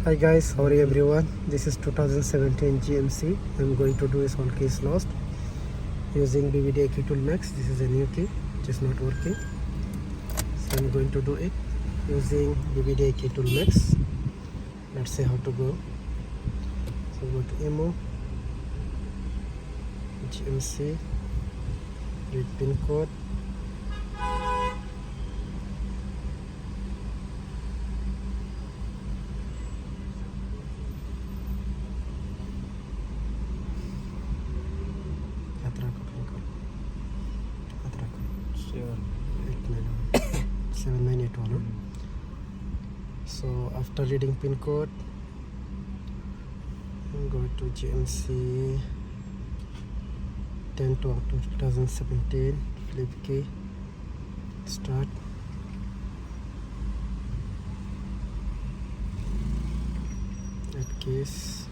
Hi guys, how are you everyone? This is 2017 GMC. I'm going to do is all keys lost using Vvdi key tool max. This is a new key which is not working, so I'm going to do it using Vvdi key tool max. Let's see how to go. So go to Immo, GMC, read pin code, Seven. 7981. So after reading pin code, go to GMC 10 to October 2017, flip key, start. That case,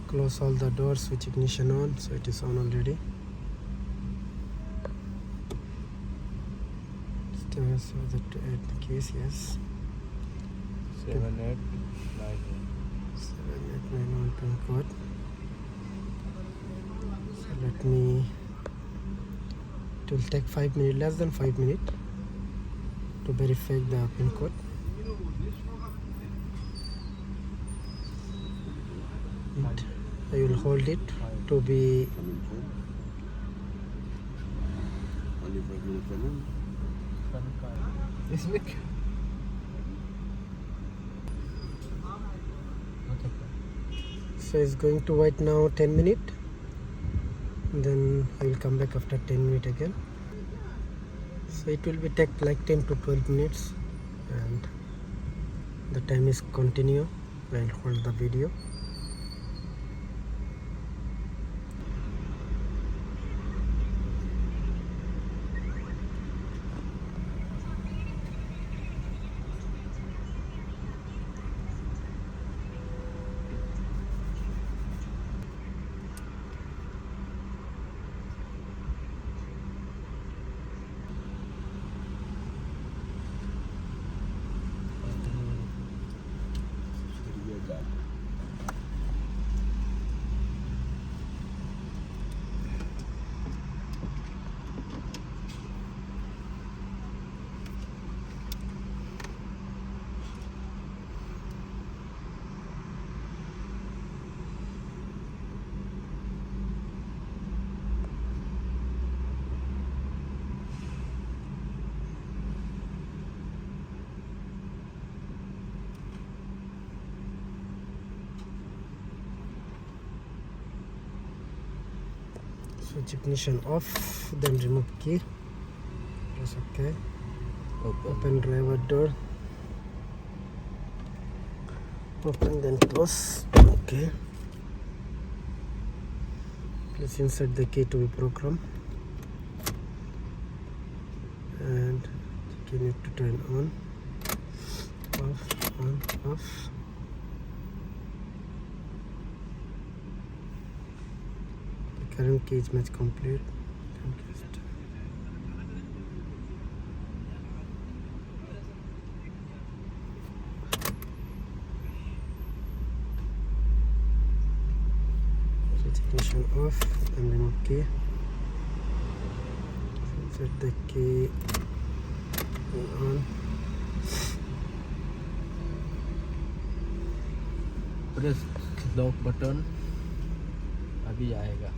close all the doors, switch ignition on, so it is on already. So that to add the case, yes. 7891. 7891 pin code. So let me, it will take 5 minutes, less than 5 minutes to verify the pin code. And I will hold it to be This week. so it's going to wait now 10 minutes, then I will come back after 10 minutes again. So it will be take like 10 to 12 minutes, and the time is continue. I will hold the video. Switch ignition off, then remove key, press OK, open driver door, open then close, OK. Please insert the key to be programmed, and the key need to turn on, off, on, off. Current key is match complete. Switch ignition off and remove key. Set the key on. Press lock button. अभी आएगा.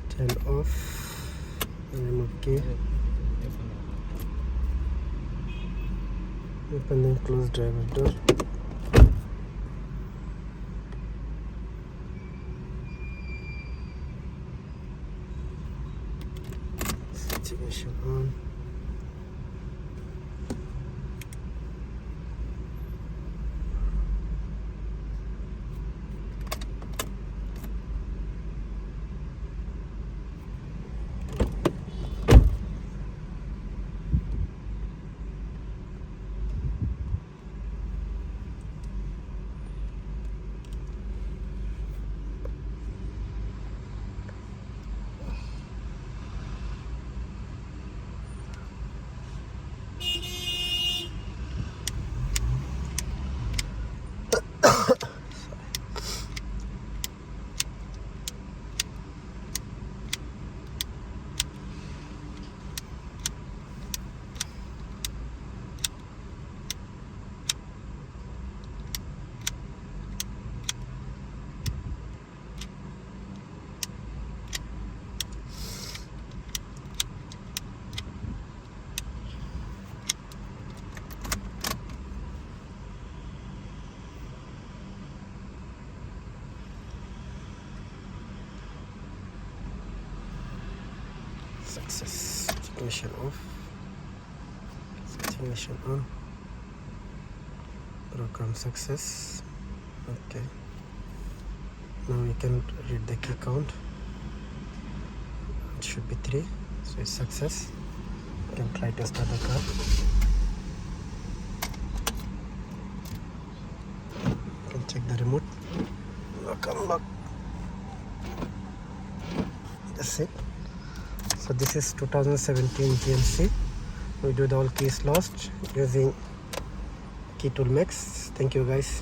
Turn off and remove key. Open and close driver door. Switch ignition on. Success. Ignition off. Ignition on. Program success. Okay. Now we can read the key count. It should be 3. So it's success. You can try to start the car. You can check the remote. Lock, unlock. That's it. So this is 2017 GMC. We do the all keys lost using key tool max. Thank you guys.